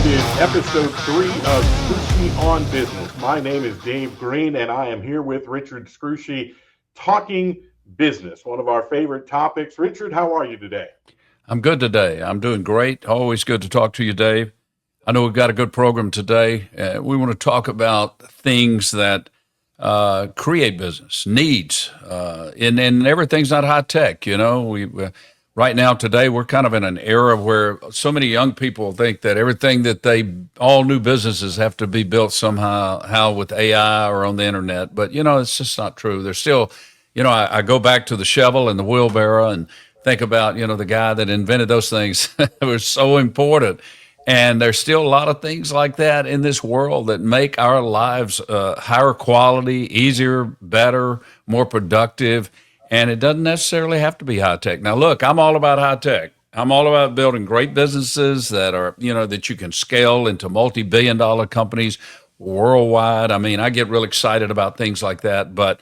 It is episode 3 of Scrushy on Business. My name is Dave Greene, and I am here with Richard Scrushy talking business, one of our favorite topics. Richard, how are you today? I'm good today. I'm doing great. Always good to talk to you, Dave. I know we've got a good program today. We want to talk about things that create business needs, and everything's not high tech. We right now today we're kind of in an era where so many young people think that everything that all new businesses have to be built somehow how with AI or on the internet. But it's just not true. There's still, I go back to the shovel and the wheelbarrow and think about the guy that invented those things. It was so important. And there's still a lot of things like that in this world that make our lives higher quality, easier, better, more productive. And it doesn't necessarily have to be high tech. Now, look, I'm all about high tech. I'm all about building great businesses that are, that you can scale into multi-billion dollar companies worldwide. I mean, I get real excited about things like that. But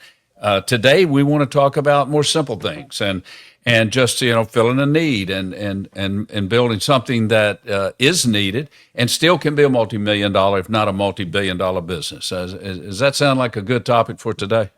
today we want to talk about more simple things and just filling a need and building something that is needed and still can be a multi-million dollar, if not a multi-billion dollar business. Does that sound like a good topic for today?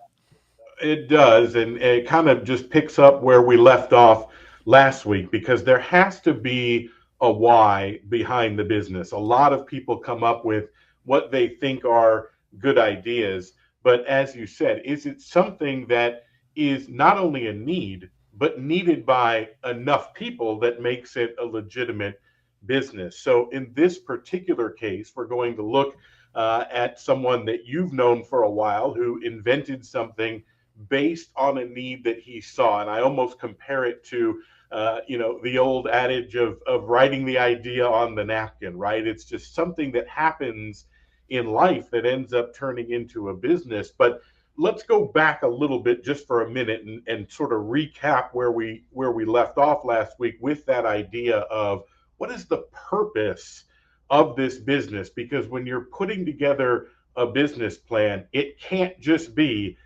It does, and it kind of just picks up where we left off last week because there has to be a why behind the business. A lot of people come up with what they think are good ideas, but as you said, is it something that is not only a need, but needed by enough people that makes it a legitimate business? So, in this particular case, we're going to look at someone that you've known for a while who invented something based on a need that he saw. And I almost compare it to, the old adage of writing the idea on the napkin, right? It's just something that happens in life that ends up turning into a business. But let's go back a little bit just for a minute and sort of recap where we left off last week with that idea of what is the purpose of this business? Because when you're putting together a business plan, it can't just be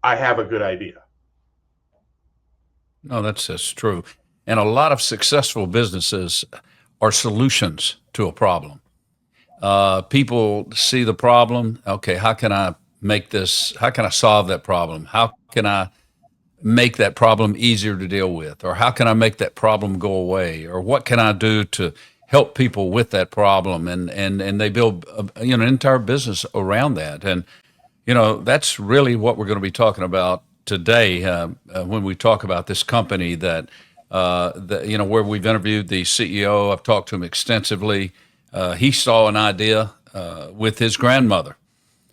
I have a good idea. No, that's true. And a lot of successful businesses are solutions to a problem. People see the problem. Okay, how can I make this? How can I solve that problem? How can I make that problem easier to deal with? Or how can I make that problem go away? Or what can I do to help people with that problem? And they build an entire business around that. And that's really what we're going to be talking about today when we talk about this company where we've interviewed the CEO. I've talked to him extensively. He saw an idea with his grandmother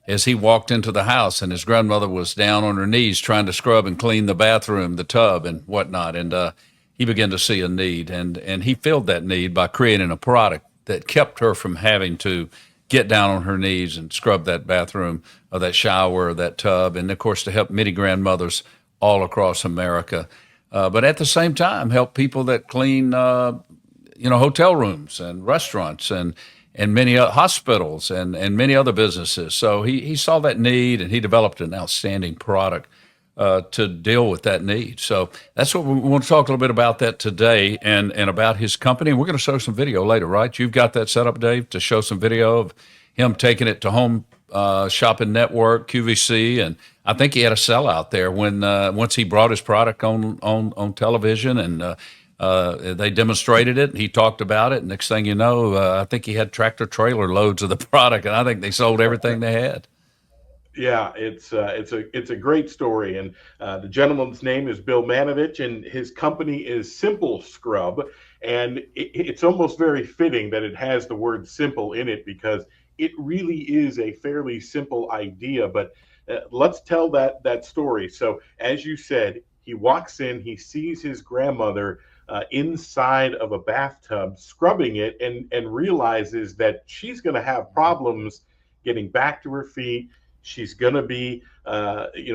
as he walked into the house, and his grandmother was down on her knees trying to scrub and clean the bathroom, the tub, and whatnot. And he began to see a need, and he filled that need by creating a product that kept her from having to get down on her knees and scrub that bathroom or that shower or that tub, and of course to help many grandmothers all across America. But at the same time, help people that clean, hotel rooms and restaurants and many hospitals and many other businesses. So he saw that need and he developed an outstanding product to deal with that need. So that's what we want to talk a little bit about that today and about his company. And we're going to show some video later, right? You've got that set up, Dave, to show some video of him taking it to Home Shopping Network, QVC, and I think he had a sellout there when once he brought his product on television and they demonstrated it. And he talked about it. Next thing you know, I think he had tractor trailer loads of the product, and I think they sold everything they had. Yeah, it's a great story, and the gentleman's name is Bill Manovich, and his company is Simple Scrub, and it's almost very fitting that it has the word "simple" in it because it really is a fairly simple idea. But let's tell that story. So, as you said, he walks in, he sees his grandmother inside of a bathtub scrubbing it, and realizes that she's going to have problems getting back to her feet. She's going to be,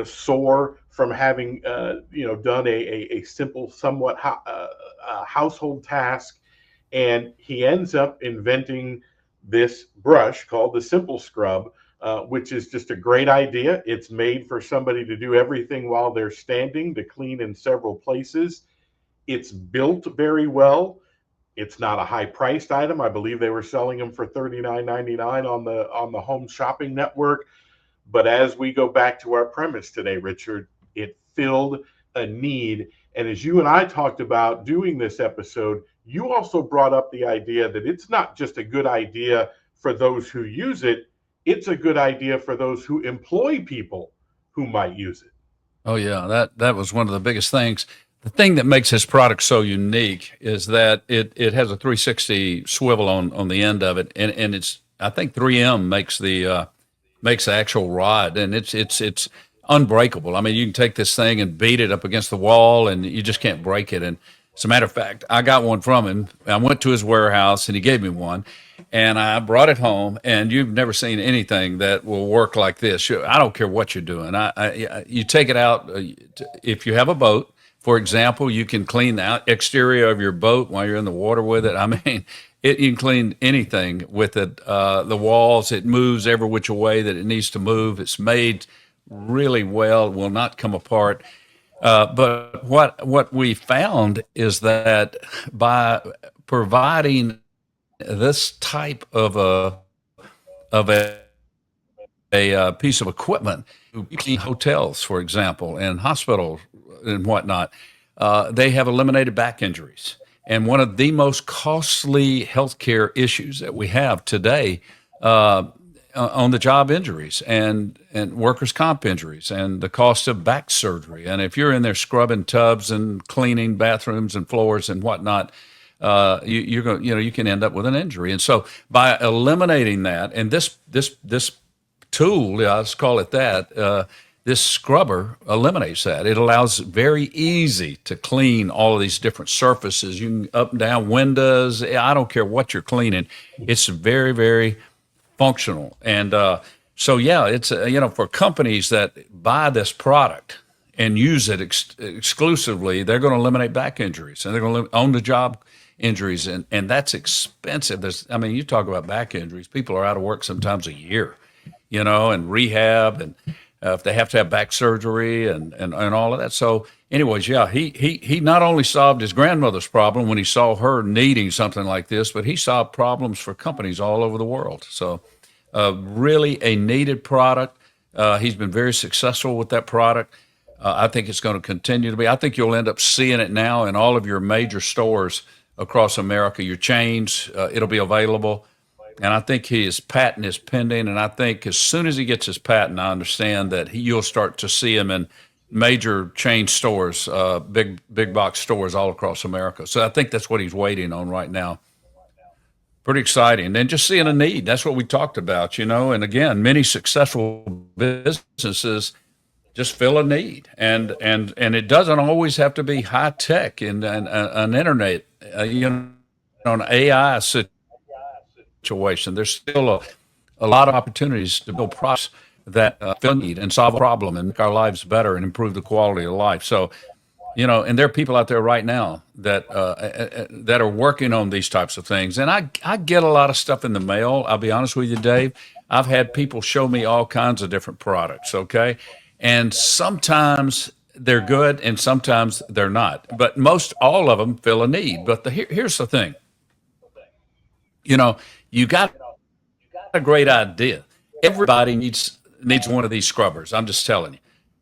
sore from having, done a simple, somewhat household task. And he ends up inventing this brush called the Simple Scrub, which is just a great idea. It's made for somebody to do everything while they're standing, to clean in several places. It's built very well. It's not a high priced item. I believe they were selling them for $39.99 on the home shopping network. But as we go back to our premise today, Richard, it filled a need. And as you and I talked about doing this episode, you also brought up the idea that it's not just a good idea for those who use it, it's a good idea for those who employ people who might use it. Oh yeah, that was one of the biggest things. The thing that makes his product so unique is that it has a 360 swivel on the end of it, and it's I think 3M makes the actual rod, and it's unbreakable. I mean, you can take this thing and beat it up against the wall, and you just can't break it. And as a matter of fact, I got one from him. I went to his warehouse, and he gave me one, and I brought it home. And you've never seen anything that will work like this. I don't care what you're doing. You take it out if you have a boat. For example, you can clean the exterior of your boat while you're in the water with it. I mean, you can clean anything with it. The walls, it moves every which way that it needs to move. It's made really well, will not come apart. But what we found is that by providing this type of a piece of equipment, clean hotels, for example, and hospitals and whatnot, they have eliminated back injuries. And one of the most costly healthcare issues that we have today on the job injuries and workers' comp injuries and the cost of back surgery. And if you're in there scrubbing tubs and cleaning bathrooms and floors and whatnot, you're going, you can end up with an injury. And so by eliminating that, and this tool, let's call it that, this scrubber eliminates that. It allows very easy to clean all of these different surfaces. You can up and down windows. I don't care what you're cleaning. It's very, very functional. And so, yeah, it's, for companies that buy this product and use it exclusively, they're going to eliminate back injuries and they're going to own the job injuries. And that's expensive. You talk about back injuries. People are out of work sometimes a year, and rehab and if they have to have back surgery and all of that. So anyways, yeah, he not only solved his grandmother's problem when he saw her needing something like this, but he solved problems for companies all over the world. So really a needed product. He's been very successful with that product. I think it's going to continue to be. I think you'll end up seeing it now in all of your major stores across America, your chains. It'll be available. And I think his patent is pending. And I think as soon as he gets his patent, I understand that you'll start to see him in major chain stores, big box stores all across America. So I think that's what he's waiting on right now. Pretty exciting. And just seeing a need. That's what we talked about, And again, many successful businesses just fill a need. And it doesn't always have to be high tech and an internet, an AI situation. There's still a lot of opportunities to build products that fill a need and solve a problem and make our lives better and improve the quality of life. So, and there are people out there right now that are working on these types of things. And I get a lot of stuff in the mail. I'll be honest with you, Dave. I've had people show me all kinds of different products. Okay, and sometimes they're good and sometimes they're not. But most all of them fill a need. But here's the thing. You got a great idea. Everybody needs one of these scrubbers. I'm just telling you.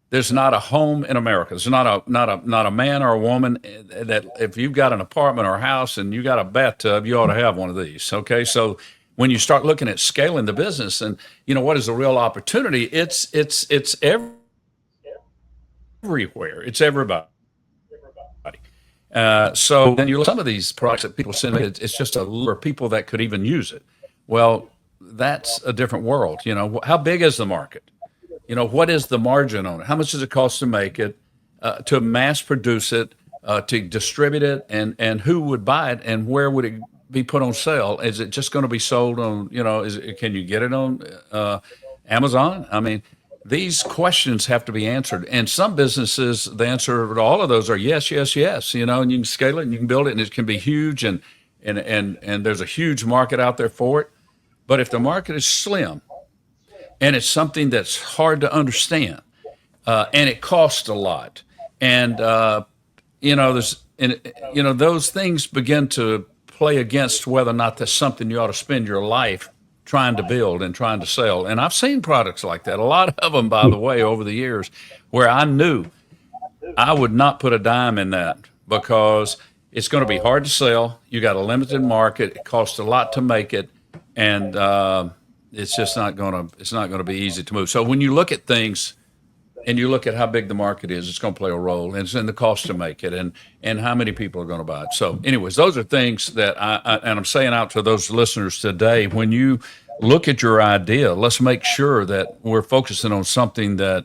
There's not a home in America. There's not a man or a woman that if you've got an apartment or a house and you got a bathtub, you ought to have one of these. Okay, so when you start looking at scaling the business and what is the real opportunity, it's everywhere. It's everybody. So then you look at some of these products that people send me, it's just a lure of people that could even use it. Well, that's a different world. How big is the market? What is the margin on it? How much does it cost to make it, to mass produce it, to distribute it, and who would buy it, and where would it be put on sale? Is it just going to be sold on, can you get it on Amazon? I mean, these questions have to be answered. And some businesses, the answer to all of those are yes, yes, yes, and you can scale it and you can build it and it can be huge and there's a huge market out there for it. But if the market is slim and it's something that's hard to understand and it costs a lot and, those things begin to play against whether or not that's something you ought to spend your life trying to build and trying to sell. And I've seen products like that, a lot of them, by the way, over the years, where I knew I would not put a dime in that because it's going to be hard to sell. You got a limited market. It costs a lot to make it, and it's just not going to. It's not going to be easy to move. So when you look at things and you look at how big the market is, it's going to play a role, and it's in the cost to make it, and how many people are going to buy it. So, anyways, those are things that and I'm saying out to those listeners today. When you look at your idea, let's make sure that we're focusing on something that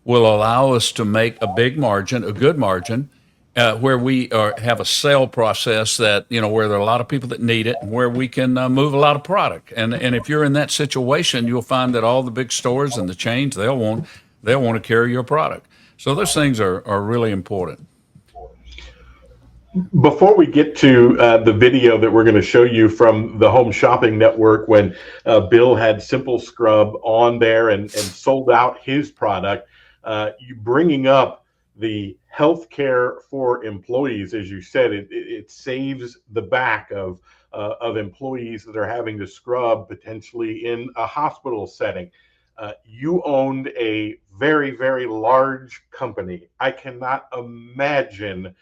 will allow us to make a big margin, a good margin, where we have a sale process that, where there are a lot of people that need it, and where we can move a lot of product. And if you're in that situation, you'll find that all the big stores and the chains, they'll want to carry your product. So those things are really important. Before we get to the video that we're going to show you from the Home Shopping Network, when Bill had Simple Scrub on there and sold out his product, you bringing up the healthcare for employees, as you said, it saves the back of employees that are having to scrub potentially in a hospital setting. You owned a very, very large company. I cannot imagine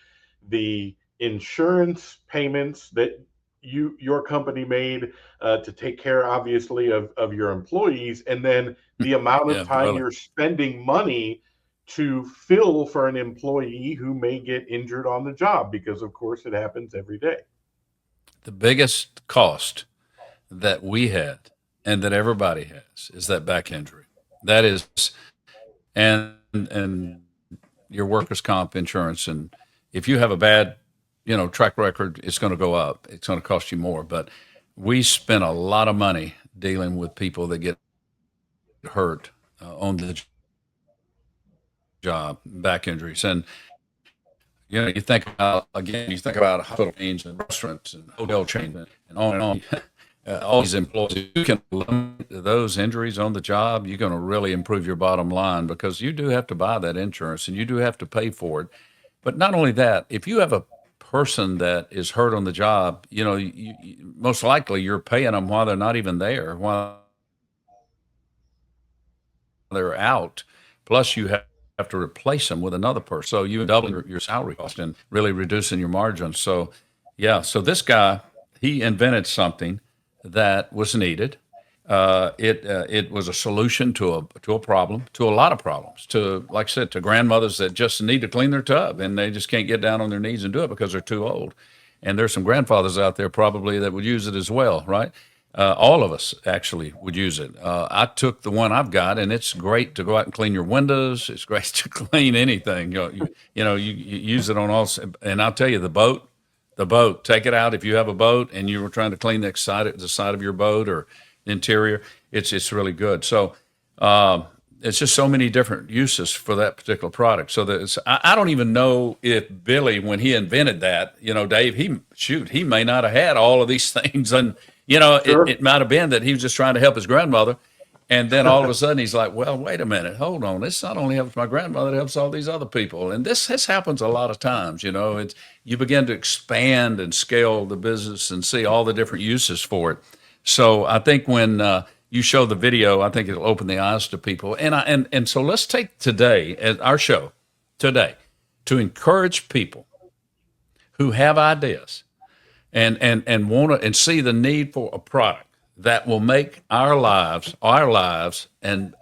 the insurance payments that your company made to take care, obviously, of your employees, and then the amount of Yeah, time really. you're spending money to fill for an employee who may get injured on the job, because of course it happens every day. The biggest cost that we had and that everybody has is that back injury. That is, and your workers' comp insurance. And if you have a bad, track record, it's going to go up. It's going to cost you more. But we spent a lot of money dealing with people that get hurt on the job, back injuries. And you think about hospital chains and restaurants and hotel chains and on and on. All these employees, you can limit those injuries on the job, you're going to really improve your bottom line, because you do have to buy that insurance and you do have to pay for it. But not only that, if you have a person that is hurt on the job, most likely you're paying them while they're not even there, while they're out. Plus, you have to replace them with another person. So you double your salary cost and really reducing your margins. So, yeah. So this guy, he invented something that was needed. It was a solution to a problem, to a lot of problems, to, like I said, to grandmothers that just need to clean their tub and they just can't get down on their knees and do it because they're too old. And there's some grandfathers out there probably that would use it as well, right? All of us actually would use it. I took the one I've got, and it's great to go out and clean your windows. It's great to clean anything. You use it on all. And I'll tell you, the boat, take it out if you have a boat and you were trying to clean the side of your boat or interior. It's really good. So it's just so many different uses for that particular product. So I don't even know if Billy, when he invented that, Dave, he may not have had all of these things. And Sure. it might have been that he was just trying to help his grandmother. And then all of a sudden he's like, well, wait a minute, hold on. This not only helps my grandmother, it helps all these other people. And this happens a lot of times, you begin to expand and scale the business and see all the different uses for it. So I think when you show the video, I think it'll open the eyes to people. And so let's take today, as our show today, to encourage people who have ideas and want to and see the need for a product that will make our lives, and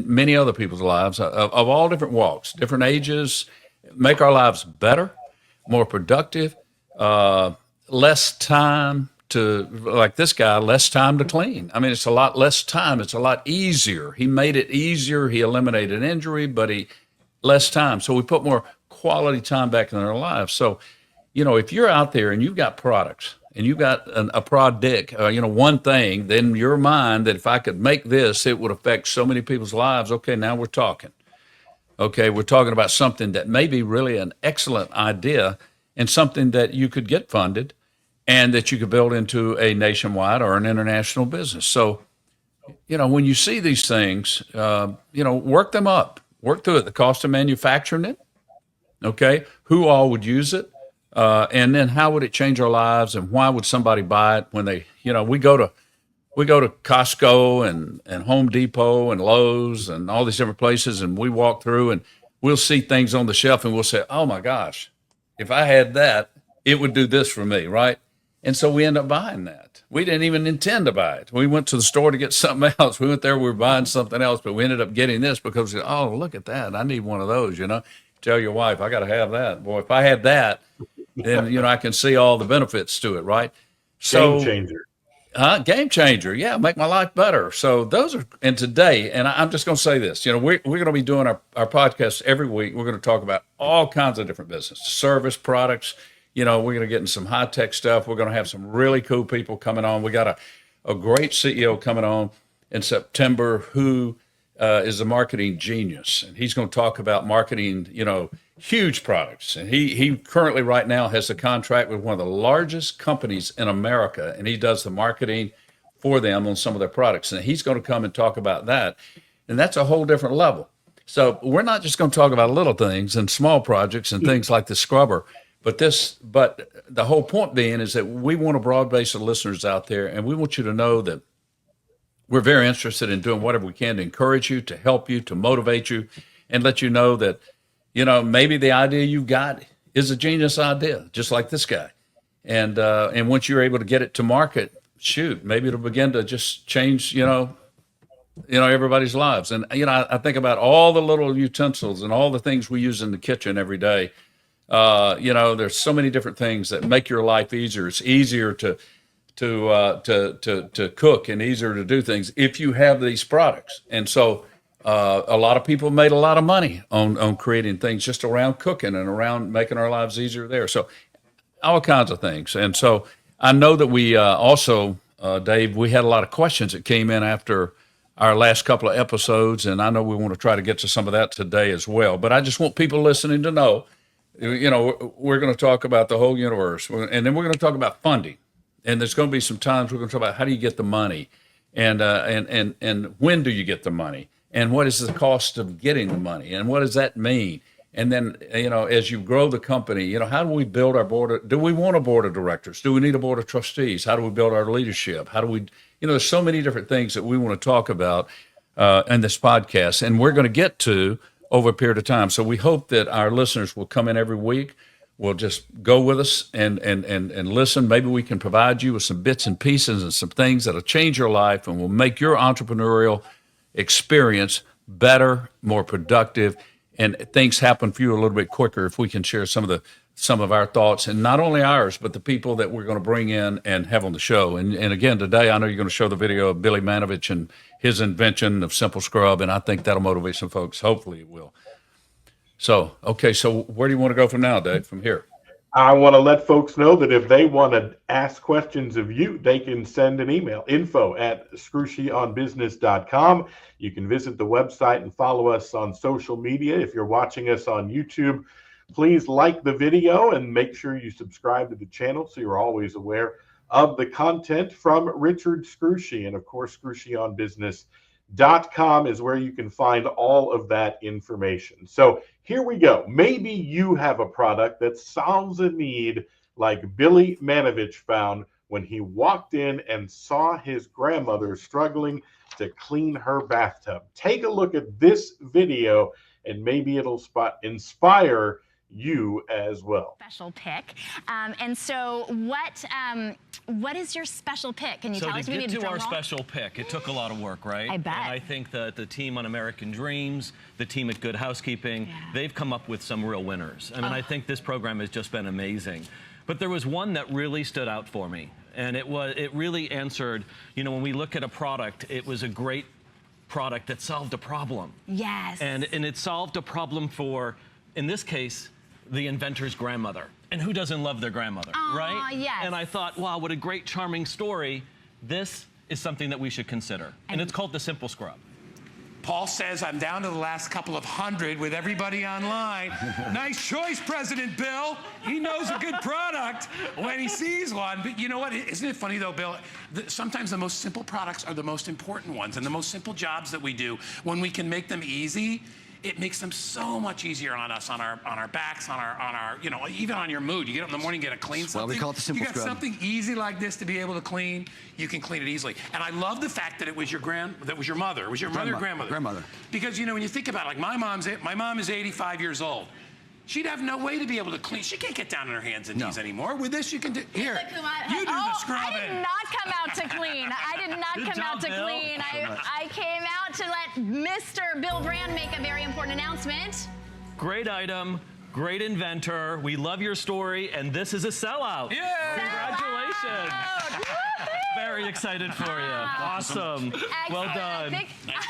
many other people's lives of all different walks, different ages, make our lives better, more productive, less time to, like this guy, less time to clean. I mean, it's a lot less time. It's a lot easier. He made it easier. He eliminated injury, but less time. So we put more quality time back in our lives. So, if you're out there and you've got products and you've got a product, one thing, then your mind that if I could make this, it would affect so many people's lives. Okay, now we're talking. Okay, we're talking about something that may be really an excellent idea and something that you could get funded and that you could build into a nationwide or an international business. So, when you see these things, work them up, work through it. The cost of manufacturing it, okay, who all would use it, And then how would it change our lives, and why would somebody buy it when they, we go to Costco and Home Depot and Lowe's and all these different places, and we walk through and we'll see things on the shelf and we'll say, "Oh my gosh, if I had that, it would do this for me," right? And so we end up buying that. We didn't even intend to buy it. We went to the store to get something else. We went there, we were buying something else, but we ended up getting this because, oh, look at that. I need one of those. Tell your wife, I got to have that. Boy, if I had that, then, I can see all the benefits to it, right? Game So, changer. game changer. Yeah, make my life better. So those are, and today, and I'm just going to say this, we're going to be doing our podcast every week. We're going to talk about all kinds of different business, service, products. We're going to get in some high tech stuff. We're going to have some really cool people coming on. We got a great CEO coming on in September who is a marketing genius, and he's going to talk about marketing, huge products. And he currently right now has a contract with one of the largest companies in America, and he does the marketing for them on some of their products. And he's going to come and talk about that, and that's a whole different level. So we're not just going to talk about little things and small projects and things like the scrubber, but the whole point being is that we want a broad base of listeners out there, and we want you to know that we're very interested in doing whatever we can to encourage you, to help you, to motivate you, and let you know that, maybe the idea you got is a genius idea, just like this guy. And once you're able to get it to market, shoot, maybe it'll begin to just change, everybody's lives. And, I think about all the little utensils and all the things we use in the kitchen every day. There's so many different things that make your life easier. It's easier to cook and easier to do things if you have these products. And so a lot of people made a lot of money on creating things just around cooking and around making our lives easier there. So all kinds of things. And so I know that we also, Dave, we had a lot of questions that came in after our last couple of episodes, and I know we want to try to get to some of that today as well. But I just want people listening to know, we're going to talk about the whole universe, and then we're going to talk about funding. And there's going to be some times we're going to talk about how do you get the money, and when do you get the money, and what is the cost of getting the money, and what does that mean? And then, as you grow the company, how do we build our board? Do we want a board of directors? Do we need a board of trustees? How do we build our leadership? How do we, there's so many different things that we want to talk about in this podcast, and we're going to get to over a period of time. So we hope that our listeners will come in every week. Will just go with us and listen. Maybe we can provide you with some bits and pieces and some things that'll change your life and will make your entrepreneurial experience better, more productive, and things happen for you a little bit quicker if we can share some of our thoughts, and not only ours, but the people that we're going to bring in and have on the show. And again, today I know you're going to show the video of Billy Manovich and his invention of Simple Scrub, and I think that'll motivate some folks. Hopefully it will. So, okay, so where do you want to go from now, Dave, from here? I want to let folks know that if they want to ask questions of you, they can send an email, info@scrushyonbusiness.com. You can visit the website and follow us on social media. If you're watching us on YouTube, please like the video and make sure you subscribe to the channel so you're always aware of the content from Richard Scrushy. And of course, scrushyonbusiness.com is where you can find all of that information. So here we go. Maybe you have a product that solves a need like Billy Manovich found when he walked in and saw his grandmother struggling to clean her bathtub. Take a look at this video and maybe it'll inspire you as well. Special pick. And so what is your special pick? Can you tell us? So to get to our special pick, it took a lot of work, right? I bet. And I think that the team on American Dreams, the team at Good Housekeeping, they've come up with some real winners. I mean, I think this program has just been amazing. But there was one that really stood out for me. And it really answered, when we look at a product, it was a great product that solved a problem. Yes. And it solved a problem for, in this case, the inventor's grandmother. And who doesn't love their grandmother, right? Yes. And I thought, wow, what a great, charming story. This is something that we should consider. And it's called the Simple Scrub. Paul says I'm down to the last couple of hundred with everybody online. Nice choice, President Bill. He knows a good product when he sees one. But you know what? Isn't it funny, though, Bill? Sometimes the most simple products are the most important ones. And the most simple jobs that we do, when we can make them easy, it makes them so much easier on us, on our backs, on our even on your mood. You get up in the morning, get a clean something. Well, we call it the simple You got scrub. something easy like this to be able to clean, you can clean it easily. And I love the fact that it was your mother. It was your mother or grandmother? Grandmother. Because when you think about it, like my mom is 85 years old. She'd have no way to be able to clean. She can't get down on her hands and knees anymore. With this, you can do. Here, you do the scrubbing. I did not come out to clean. I did not Good come job, out to Bill. clean. I came out to let Mr. Bill Brand make a very important announcement. Great item, great inventor. We love your story, and this is a sellout. Yeah. Congratulations. Woohoo! Very excited for you. Awesome. Well Excellent. done. Nice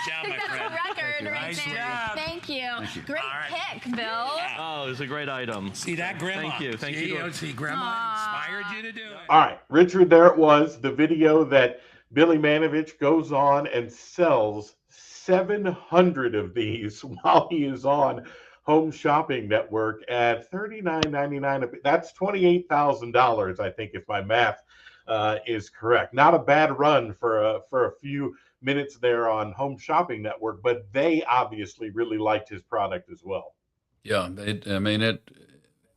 job, my that's friend. a record right Nice there. job. Thank you. Great All right. pick, Bill. Oh, it was a great item. See that, Grandma? Thank you. Thank see, you. See, Grandma inspired you to do it. All right, Richard, there it was, the video that Billy Manovich goes on and sells 700 of these while he is on Home Shopping Network at $39.99. That's $28,000, I think, if my math is correct. Not a bad run for a few minutes there on Home Shopping Network, but they obviously really liked his product as well. Yeah,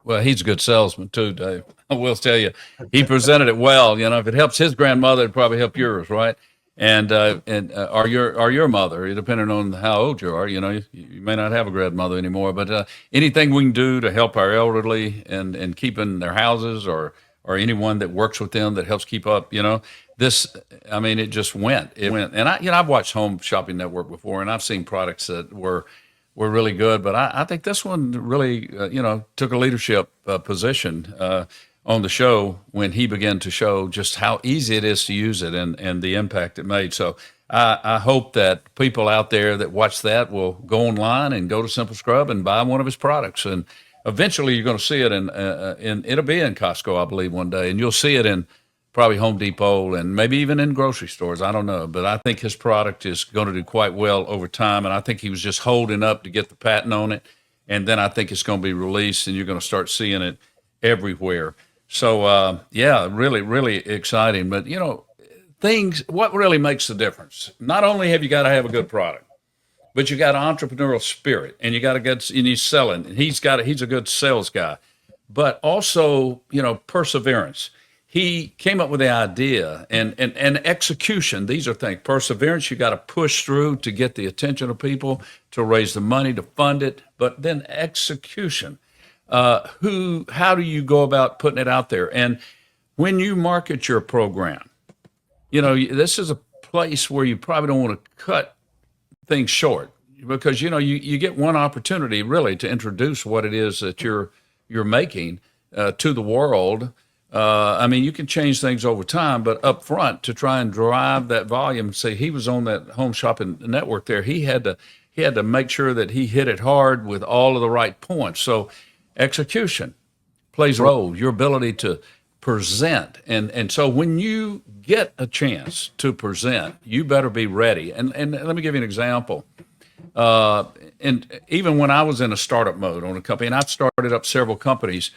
well, he's a good salesman too, Dave. I will tell you, he presented it well. If it helps his grandmother, it'd probably help yours, right? Or your mother, depending on how old you are. You may not have a grandmother anymore, but anything we can do to help our elderly and keeping their houses or anyone that works with them that helps keep up. It just went. It went, and I've watched Home Shopping Network before, and I've seen products that were really good, but I think this one really, took a leadership position on the show when he began to show just how easy it is to use it and the impact it made. So I hope that people out there that watch that will go online and go to Simple Scrub and buy one of his products. And eventually you're going to see it in it'll be in Costco, I believe, one day, and you'll see it in probably Home Depot and maybe even in grocery stores. I don't know, but I think his product is going to do quite well over time. And I think he was just holding up to get the patent on it. And then I think it's going to be released and you're going to start seeing it everywhere. So, really, really exciting. But, what really makes the difference? Not only have you got to have a good product, but you got an entrepreneurial spirit and you got to get, and he's selling. And he's a good sales guy, but also, perseverance. He came up with the idea and execution. These are things. Perseverance, you got to push through to get the attention of people, to raise the money, to fund it. But then execution. How do you go about putting it out there? And when you market your program, this is a place where you probably don't want to cut things short because, you get one opportunity really to introduce what it is that you're making to the world. You can change things over time, but up front to try and drive that volume. Say he was on that Home Shopping Network there. He had to make sure that he hit it hard with all of the right points. So execution plays a role, your ability to present. And so when you get a chance to present, you better be ready. And let me give you an example. And even when I was in a startup mode on a company, and I've started up several companies,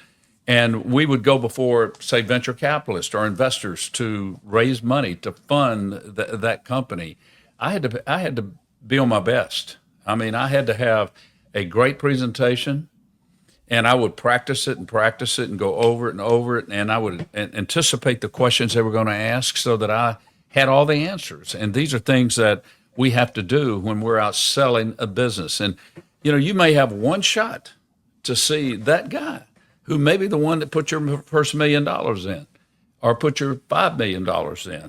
and we would go before, say, venture capitalists or investors to raise money to fund that company. I had to be on my best. I had to have a great presentation, and I would practice it and go over it and over it, and I would anticipate the questions they were going to ask so that I had all the answers. And these are things that we have to do when we're out selling a business. And, you may have one shot to see that guy who may be the one that put your first $1 million in or put your $5 million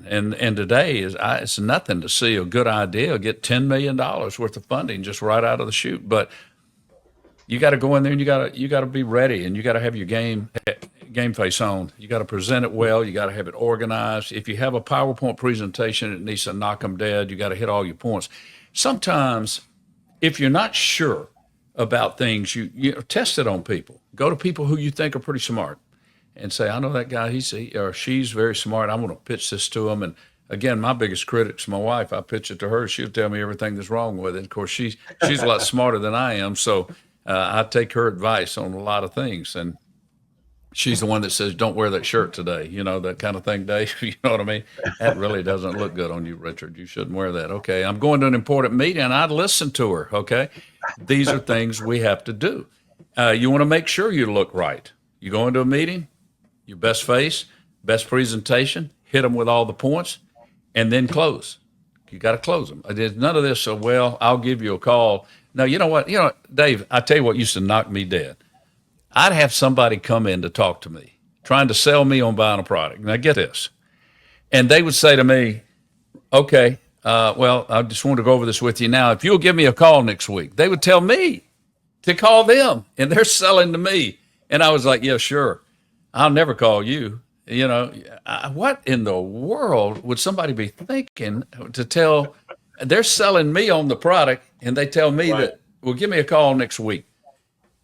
in. And today it's nothing to see a good idea get $10 million worth of funding just right out of the chute. But you got to go in there and you got to be ready, and you got to have your game face on. You got to present it well. You got to have it organized. If you have a PowerPoint presentation, it needs to knock them dead. You got to hit all your points. Sometimes if you're not sure about things, you test it on people. Go to people who you think are pretty smart and say, I know that guy, he or she's very smart. I'm going to pitch this to them. And again, my biggest critic's my wife. I pitch it to her. She'll tell me everything that's wrong with it. Of course, she's a lot smarter than I am. So I take her advice on a lot of things. And She's the one that says, "Don't wear that shirt today." You know, that kind of thing, Dave. You know what I mean? That really doesn't look good on you, Richard. You shouldn't wear that. Okay, I'm going to an important meeting, and I'd listen to her. Okay, these are things we have to do. You want to make sure you look right. You go into a meeting, your best face, best presentation, hit them with all the points, and then close. You got to close them. There's none of this. So, well, I'll give you a call. No, you know what? You know, Dave, I tell you what used to knock me dead. I'd have somebody come in to talk to me, trying to sell me on buying a product. Now, get this. And they would say to me, okay, well, I just want to go over this with you now. If you'll give me a call next week, they would tell me to call them, and they're selling to me. And I was like, yeah, sure. I'll never call you. You know, what in the world would somebody be thinking to tell? They're selling me on the product, and they tell me that, well, give me a call next week.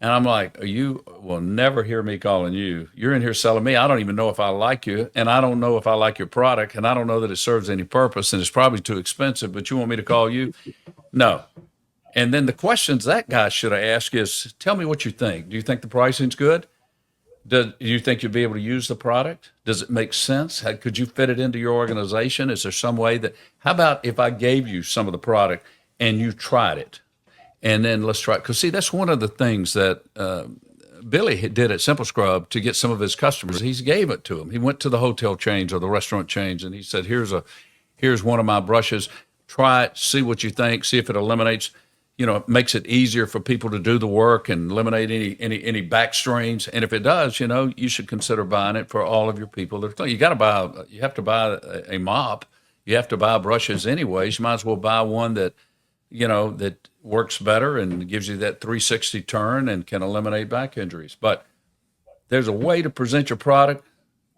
And I'm like, you will never hear me calling you. You're in here selling me. I don't even know if I like you, and I don't know if I like your product, and I don't know that it serves any purpose, and it's probably too expensive, but you want me to call you? No. And then the questions that guy should have asked is, tell me what you think. Do you think the pricing's good? Do you think you'll be able to use the product? Does it make sense? Could you fit it into your organization? Is there some way that, how about if I gave you some of the product and you tried it? And then let's try it. Because, see, that's one of the things that Billy did at Simple Scrub to get some of his customers. He gave it to them. He went to the hotel chains or the restaurant chains, and he said, here's one of my brushes. Try it, see what you think, see if it eliminates, you know, makes it easier for people to do the work and eliminate any back strains. And if it does, you know, you should consider buying it for all of your people. You have to buy a mop. You have to buy brushes anyways. You might as well buy one that, you know, that works better and gives you that 360 turn and can eliminate back injuries. But there's a way to present your product,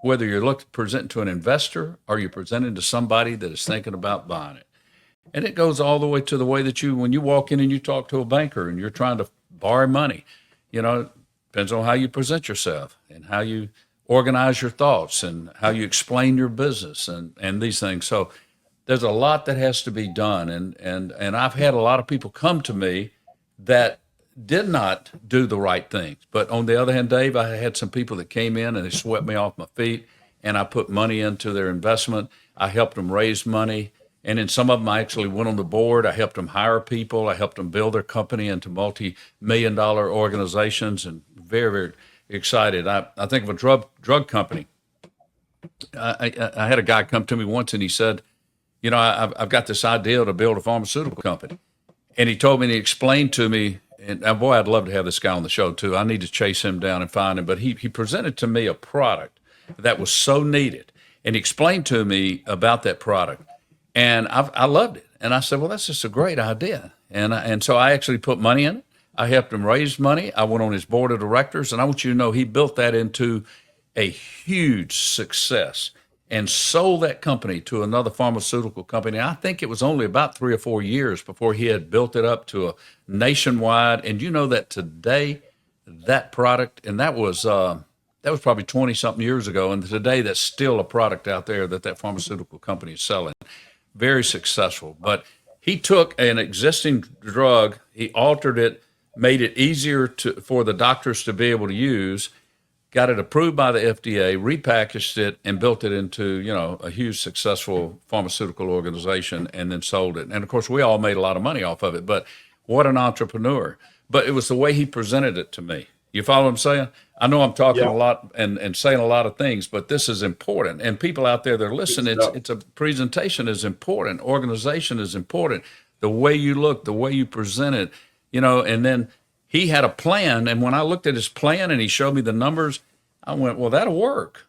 whether you're presenting to an investor or you're presenting to somebody that is thinking about buying it. And it goes all the way to the way that when you walk in and you talk to a banker and you're trying to borrow money, you know, it depends on how you present yourself and how you organize your thoughts and how you explain your business and these things. So there's a lot that has to be done. And I've had a lot of people come to me that did not do the right things. But on the other hand, Dave, I had some people that came in and they swept me off my feet, and I put money into their investment. I helped them raise money. And in some of them, I actually went on the board. I helped them hire people. I helped them build their company into multi-million-dollar organizations, and very, very excited. I think of a drug company. I had a guy come to me once, and he said, you know, I've got this idea to build a pharmaceutical company. And he told me, and he explained to me, and boy, I'd love to have this guy on the show too. I need to chase him down and find him. But he presented to me a product that was so needed. And he explained to me about that product. And I loved it. And I said, well, that's just a great idea. And so I actually put money in it. I helped him raise money. I went on his board of directors. And I want you to know he built that into a huge success and sold that company to another pharmaceutical company. I think it was only about 3 or 4 years before he had built it up to a nationwide. And you know that today, that product, and that was probably 20-something years ago. And today, that's still a product out there that pharmaceutical company is selling. Very successful. But he took an existing drug, he altered it, made it easier for the doctors to be able to use, got it approved by the FDA, repackaged it, and built it into, you know, a huge successful pharmaceutical organization, and then sold it. And of course, we all made a lot of money off of it. But what an entrepreneur. But it was the way he presented it to me. You follow what I'm saying? I know I'm talking a lot and saying a lot of things, but this is important. And people out there that are listening, it's a presentation is important. Organization is important. The way you look, the way you present it, you know, and then he had a plan. And when I looked at his plan and he showed me the numbers, I went, well, that'll work.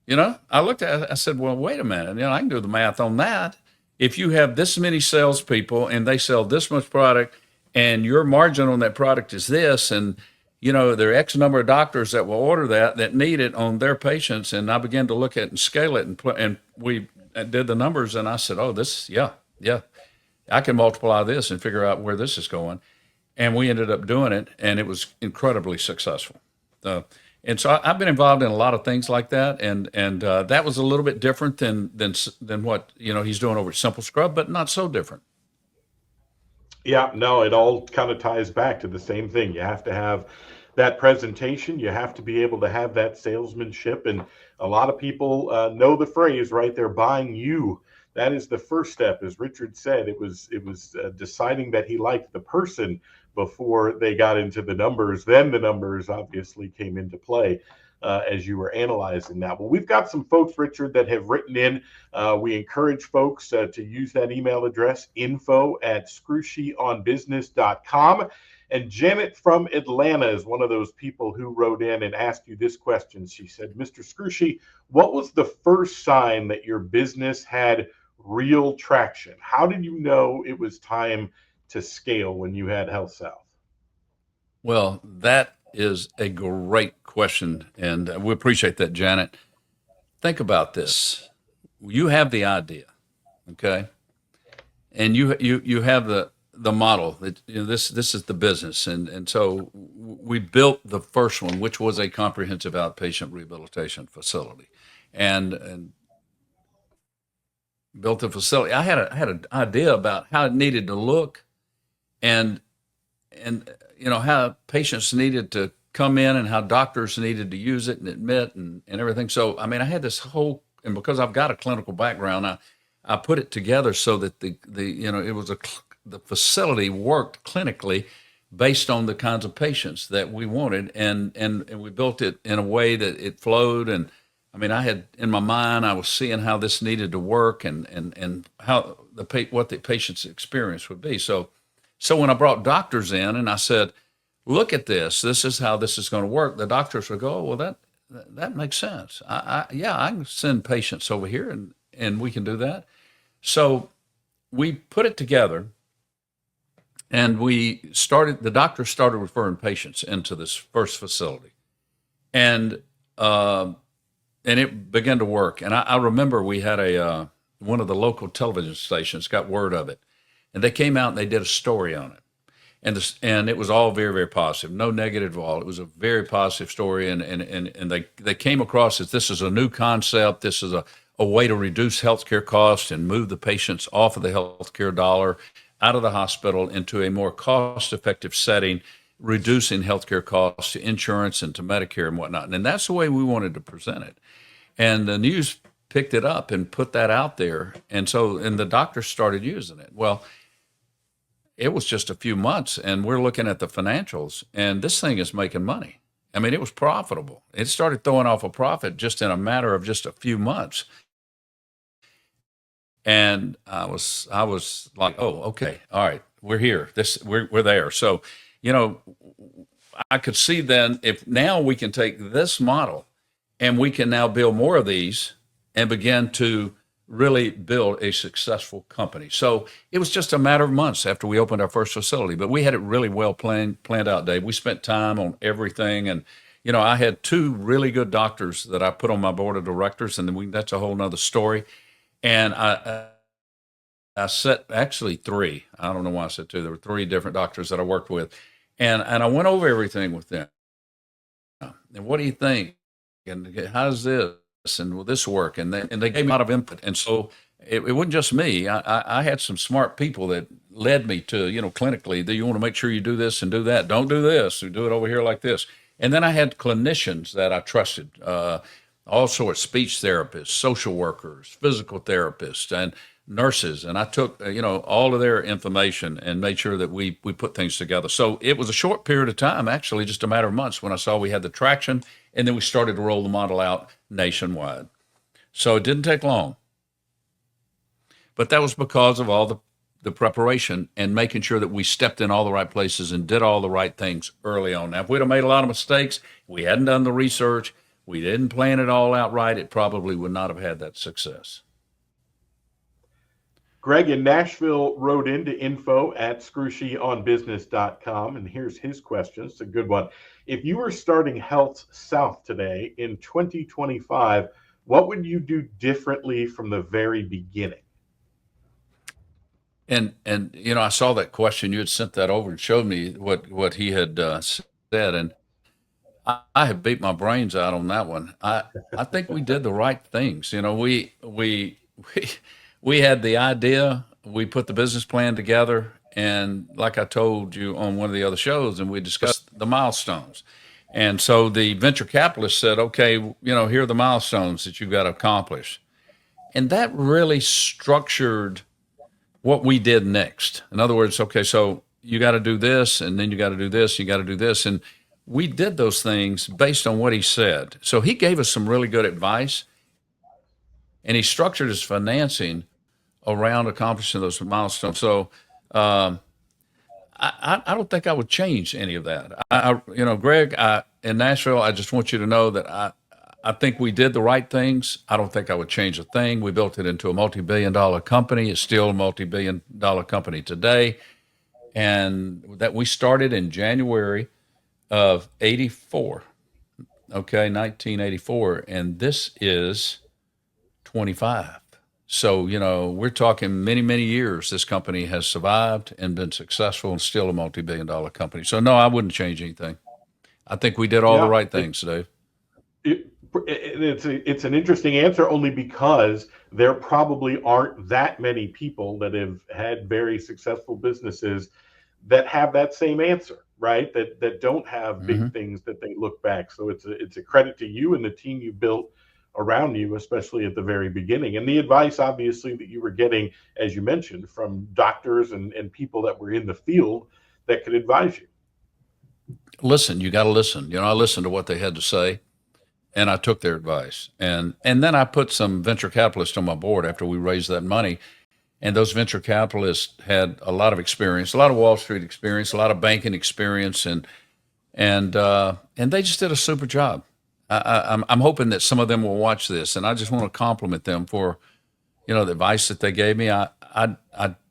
You know, I looked at it, I said, well, wait a minute. You know, I can do the math on that. If you have this many salespeople and they sell this much product and your margin on that product is this, and you know, there are X number of doctors that will order that need it on their patients. And I began to look at and scale it, and we did the numbers, and I said, oh, I can multiply this and figure out where this is going. And we ended up doing it, and it was incredibly successful. And so I've been involved in a lot of things like that, and that was a little bit different than what, you know, he's doing over at Simple Scrub, but not so different. Yeah, no, it all kind of ties back to the same thing. You have to have that presentation. You have to be able to have that salesmanship. And a lot of people know the phrase, right? They're buying you. That is the first step. As Richard said, it was deciding that he liked the person before they got into the numbers. Then the numbers obviously came into play. As you were analyzing that. Well, we've got some folks, Richard, that have written in. We encourage folks to use that email address, info@scrushyonbusiness.com. And Janet from Atlanta is one of those people who wrote in and asked you this question. She said, Mr. Scrushy, what was the first sign that your business had real traction? How did you know it was time to scale when you had Health South? Well, that is a great question, and we appreciate that, Janet. Think about this. You have the idea, okay? And you have the model that this is the business, and so we built the first one, which was a comprehensive outpatient rehabilitation facility, and built the facility. I had an idea about how it needed to look, and how patients needed to come in and how doctors needed to use it and admit and everything. So I mean, I had this whole, and because I've got a clinical background, I put it together so that the facility worked clinically based on the kinds of patients that we wanted, and we built it in a way that it flowed. And I mean, I had in my mind, I was seeing how this needed to work and how what the patient's experience would be. So when I brought doctors in and I said, look at this, this is how this is going to work, the doctors would go, oh, well, that makes sense. I can send patients over here and we can do that. So we put it together and the doctors started referring patients into this first facility. And it began to work. And I remember we had one of the local television stations got word of it. And they came out and they did a story on it. And it was all very, very positive, no negative at all. It was a very positive story. And they came across as this is a new concept. This is a way to reduce healthcare costs and move the patients off of the healthcare dollar out of the hospital into a more cost-effective setting, reducing healthcare costs to insurance and to Medicare and whatnot. And that's the way we wanted to present it. And the news picked it up and put that out there. And the doctors started using it. Well, it was just a few months, and we're looking at the financials, and this thing is making money. I mean, it was profitable. It started throwing off a profit just in a matter of just a few months. And I was like, oh, okay, all right, we're here. We're there. So, I could see then if now we can take this model and we can now build more of these and begin to really build a successful company. So it was just a matter of months after we opened our first facility, but we had it really well planned out, Dave. We spent time on everything. And, I had two really good doctors that I put on my board of directors, and then that's a whole nother story. And I set actually three. I don't know why I said two. There were three different doctors that I worked with. And I went over everything with them. And what do you think? And how does this? And will this work? And they gave me a lot of input. And so it wasn't just me. I had some smart people that led me to, clinically, that you want to make sure you do this and do that. Don't do this. You do it over here like this. And then I had clinicians that I trusted, all sorts, speech therapists, social workers, physical therapists, and nurses. And I took, all of their information and made sure that we put things together. So it was a short period of time, actually, just a matter of months when I saw we had the traction. And then we started to roll the model out nationwide. So it didn't take long. But that was because of all the preparation and making sure that we stepped in all the right places and did all the right things early on. Now, if we'd have made a lot of mistakes, we hadn't done the research, we didn't plan it all out right, it probably would not have had that success. Greg in Nashville wrote into info@scrushyonbusiness.com, and here's his question. It's a good one. If you were starting Health South today in 2025, what would you do differently from the very beginning? And I saw that question. You had sent that over and showed me what he had said, and I have beat my brains out on that one. I think we did the right things. We had the idea, we put the business plan together, and like I told you on one of the other shows, and we discussed the milestones. And so the venture capitalist said, okay, here are the milestones that you've got to accomplish. And that really structured what we did next. In other words, okay, so you got to do this, and then you got to do this, you got to do this. And we did those things based on what he said. So he gave us some really good advice, and he structured his financing around accomplishing those milestones. So I don't think I would change any of that. Greg, in Nashville, I just want you to know that I think we did the right things. I don't think I would change a thing. We built it into a multi-billion-dollar company. It's still a multi-billion-dollar company today. And that we started in January of 84, 1984. And this is 25. So, we're talking many, many years this company has survived and been successful and still a multi-billion-dollar company. So, no, I wouldn't change anything. I think we did all the right things, Dave. It's an interesting answer only because there probably aren't that many people that have had very successful businesses that have that same answer, right? That don't have big things that they look back. So it's a credit to you and the team you built around you, especially at the very beginning. And the advice, obviously, that you were getting, as you mentioned, from doctors and people that were in the field that could advise you. Listen, you got to listen. I listened to what they had to say, and I took their advice. And then I put some venture capitalists on my board after we raised that money. And those venture capitalists had a lot of experience, a lot of Wall Street experience, a lot of banking experience, and they just did a super job. I'm hoping that some of them will watch this, and I just want to compliment them for, the advice that they gave me. I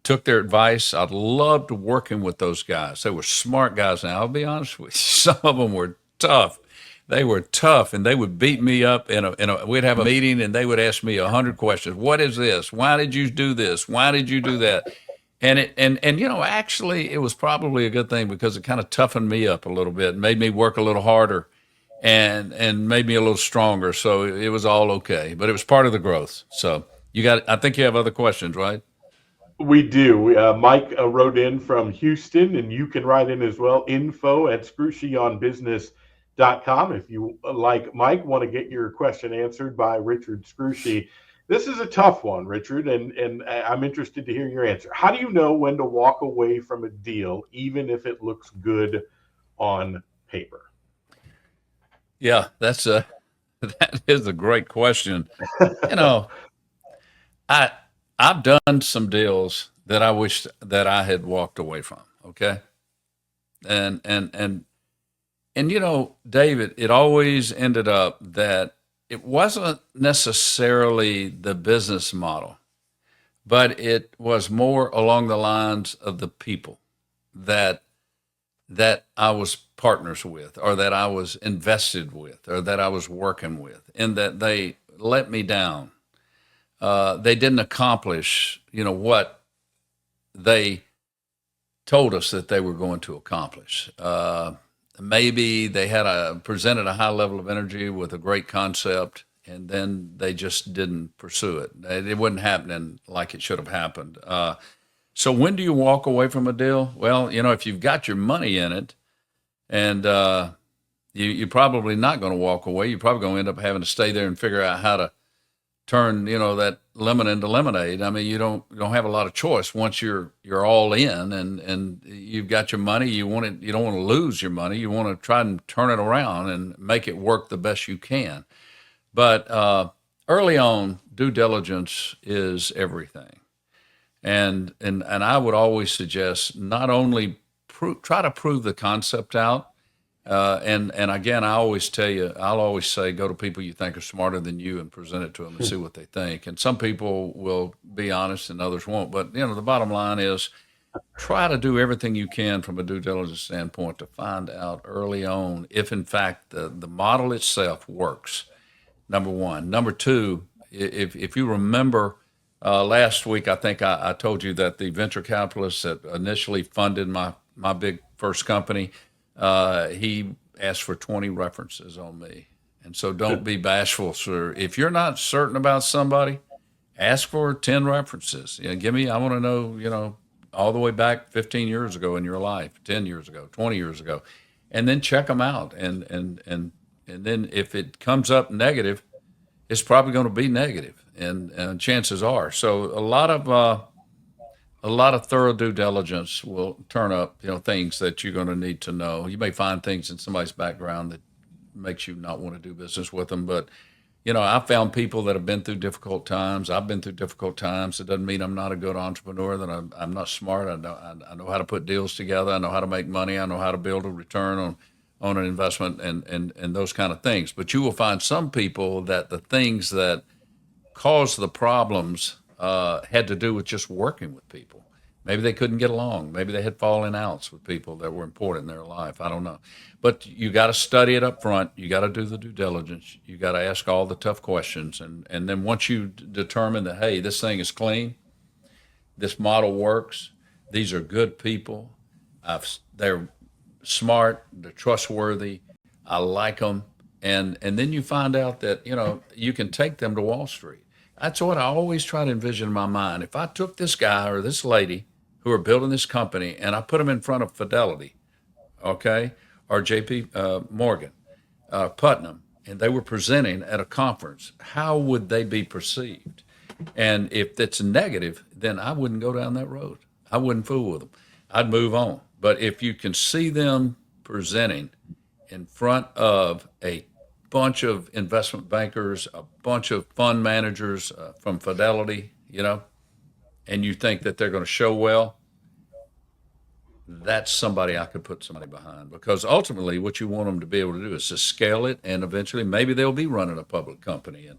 took their advice. I loved working with those guys. They were smart guys. Now, I'll be honest with you, some of them were tough. They were tough, and they would beat me up. We'd have a meeting, and they would ask me 100 questions. What is this? Why did you do this? Why did you do that? And actually, it was probably a good thing because it kind of toughened me up a little bit, made me work a little harder, and made me a little stronger. So it was all okay, but it was part of the growth. So I think you have other questions, right? We do. Mike wrote in from Houston, and you can write in as well, info@scrushionbusiness.com. If you, like Mike, want to get your question answered by Richard Scrushy. This is a tough one, Richard, and I'm interested to hear your answer. How do you know when to walk away from a deal, even if it looks good on paper? Yeah, that is a great question. I've done some deals that I wish that I had walked away from. Okay, and David, it always ended up that it wasn't necessarily the business model, but it was more along the lines of the people that I was partners with, or that I was invested with, or that I was working with, and that they let me down. They didn't accomplish, what they told us that they were going to accomplish. Maybe they presented a high level of energy with a great concept, and then they just didn't pursue it. It wasn't happening like it should have happened. So when do you walk away from a deal? Well, if you've got your money in it, and you're probably not going to walk away. You're probably going to end up having to stay there and figure out how to turn, that lemon into lemonade. I mean, you don't have a lot of choice once you're all in, and you've got your money. You don't want to lose your money. You want to try and turn it around and make it work the best you can. But early on, due diligence is everything. And I would always suggest not only try to prove the concept out, and again, I'll always say, go to people you think are smarter than you and present it to them and see what they think. And some people will be honest and others won't. But, the bottom line is try to do everything you can from a due diligence standpoint to find out early on if, in fact, the model itself works, number one. Number two, if you remember last week, I think I told you that the venture capitalist that initially funded my big first company, he asked for 20 references on me. And so don't be bashful, sir. If you're not certain about somebody, ask for 10 references. I want to know, all the way back 15 years ago in your life, 10 years ago, 20 years ago. and then check them out. And then if it comes up negative, it's probably going to be negative, and chances are. So a lot of thorough due diligence will turn up, things that you're going to need to know. You may find things in somebody's background that makes you not want to do business with them, but I've found people that have been through difficult times. I've been through difficult times. It doesn't mean I'm not a good entrepreneur, that I'm not smart. I know how to put deals together. I know how to make money. I know how to build a return on an investment and those kind of things. But you will find some people that the things that cause the problems had to do with just working with people. Maybe they couldn't get along. Maybe they had fallen outs with people that were important in their life. I don't know. But you got to study it up front. You got to do the due diligence. You got to ask all the tough questions. And then once you determine that, hey, this thing is clean, this model works, these are good people, they're smart, they're trustworthy, I like them. And then you find out that, you can take them to Wall Street. That's what I always try to envision in my mind. If I took this guy or this lady who are building this company and I put them in front of Fidelity, okay, or JP Morgan, Putnam, and they were presenting at a conference, how would they be perceived? And if it's negative, then I wouldn't go down that road. I wouldn't fool with them. I'd move on. But if you can see them presenting in front of a bunch of investment bankers, a bunch of fund managers from Fidelity, and you think that they're going to show well, that's somebody I could put somebody behind, because ultimately what you want them to be able to do is to scale it, and eventually maybe they'll be running a public company.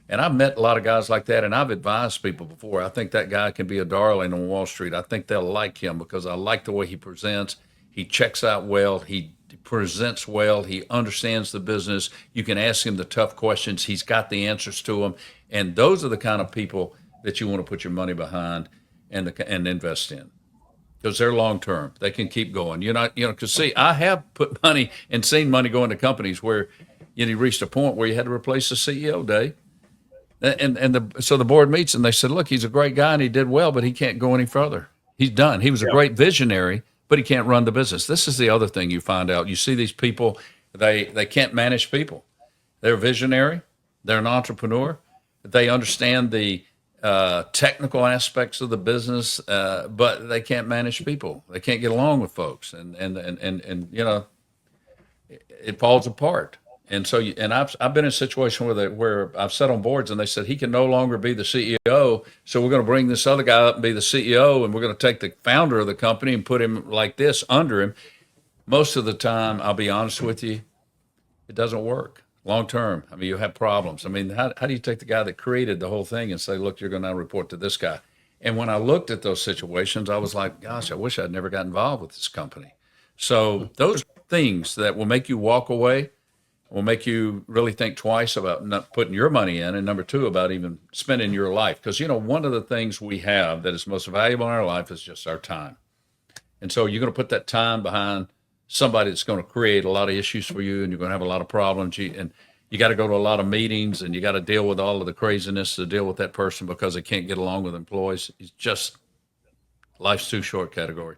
And I've met a lot of guys like that, and I've advised people before. I think that guy can be a darling on Wall Street. I think they'll like him because I like the way he presents. He checks out well. He presents well. He understands the business. You can ask him the tough questions. He's got the answers to them. And those are the kind of people that you want to put your money behind and invest in, because they're long term. They can keep going. Because see, I have put money and seen money go into companies where you reached a point where you had to replace the CEO, Dave. So the board meets and they said, look, he's a great guy and he did well, but he can't go any further. He's done. He was a great visionary, but he can't run the business. This is the other thing you find out. You see these people, they can't manage people. They're a visionary. They're an entrepreneur. They understand the technical aspects of the business, but they can't manage people. They can't get along with folks, and it falls apart. And so, I've been in a situation where I've sat on boards and they said he can no longer be the CEO, so we're going to bring this other guy up and be the CEO, and we're going to take the founder of the company and put him like this under him. Most of the time, I'll be honest with you, it doesn't work long term. I mean, you have problems. I mean, how do you take the guy that created the whole thing and say, look, you're going to now report to this guy? And when I looked at those situations, I was like, gosh, I wish I'd never got involved with this company. So those things that will make you walk away will make you really think twice about not putting your money in, and number two, about even spending your life. Because, one of the things we have that is most valuable in our life is just our time. And so you're going to put that time behind somebody that's going to create a lot of issues for you, and you're going to have a lot of problems. And you got to go to a lot of meetings, and you got to deal with all of the craziness to deal with that person because they can't get along with employees. It's just life's too short category.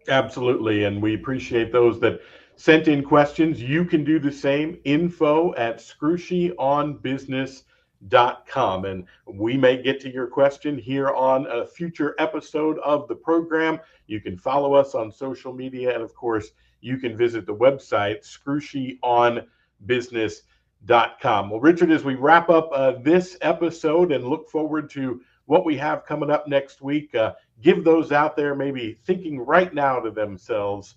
Absolutely. And we appreciate those that sent in questions. You can do the same. info@scrushionbusiness.com. And we may get to your question here on a future episode of the program. You can follow us on social media. And of course, you can visit the website, scrushionbusiness.com. Well, Richard, as we wrap up this episode and look forward to what we have coming up next week, give those out there maybe thinking right now to themselves,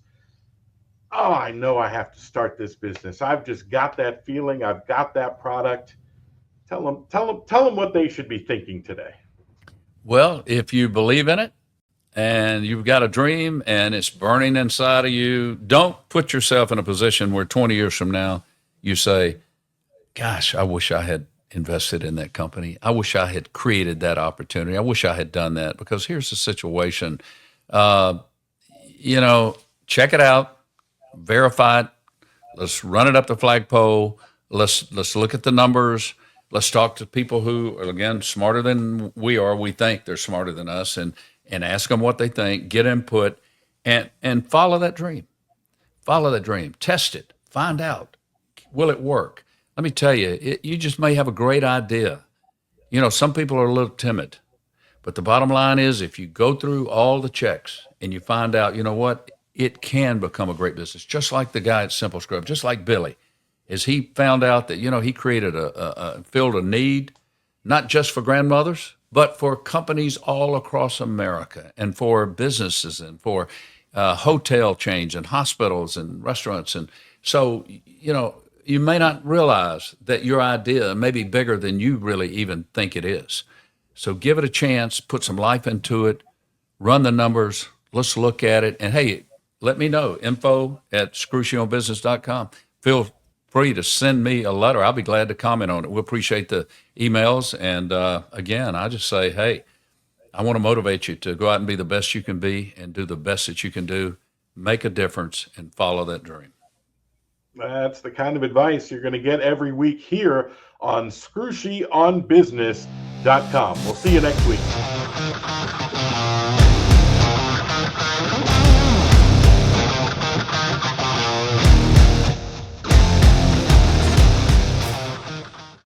oh, I know I have to start this business. I've just got that feeling. I've got that product. Tell them what they should be thinking today. Well, if you believe in it and you've got a dream and it's burning inside of you, don't put yourself in a position where 20 years from now you say, gosh, I wish I had invested in that company. I wish I had created that opportunity. I wish I had done that. Because here's the situation. Check it out. Verify it. Let's run it up the flagpole. Let's look at the numbers. Let's talk to people who are, again, smarter than we are. We think they're smarter than us, and ask them what they think, get input, and follow that dream. Follow that dream. Test it. Find out. Will it work? Let me tell you, you just may have a great idea. You know, some people are a little timid, but the bottom line is if you go through all the checks and you find out, you know what, it can become a great business, just like the guy at Simple Scrub, just like Billy, is he found out that, you know, he created filled a need, not just for grandmothers, but for companies all across America and for businesses and for hotel chains and hospitals and restaurants. And so, you know, you may not realize that your idea may be bigger than you really even think it is. So give it a chance, put some life into it, run the numbers, let's look at it. And hey, let me know, info@scrushionbusiness.com. Feel free to send me a letter. I'll be glad to comment on it. We'll appreciate the emails. And again, I just say, hey, I want to motivate you to go out and be the best you can be and do the best that you can do, make a difference, and follow that dream. That's the kind of advice you're going to get every week here on ScrushyOnBusiness.com. We'll see you next week.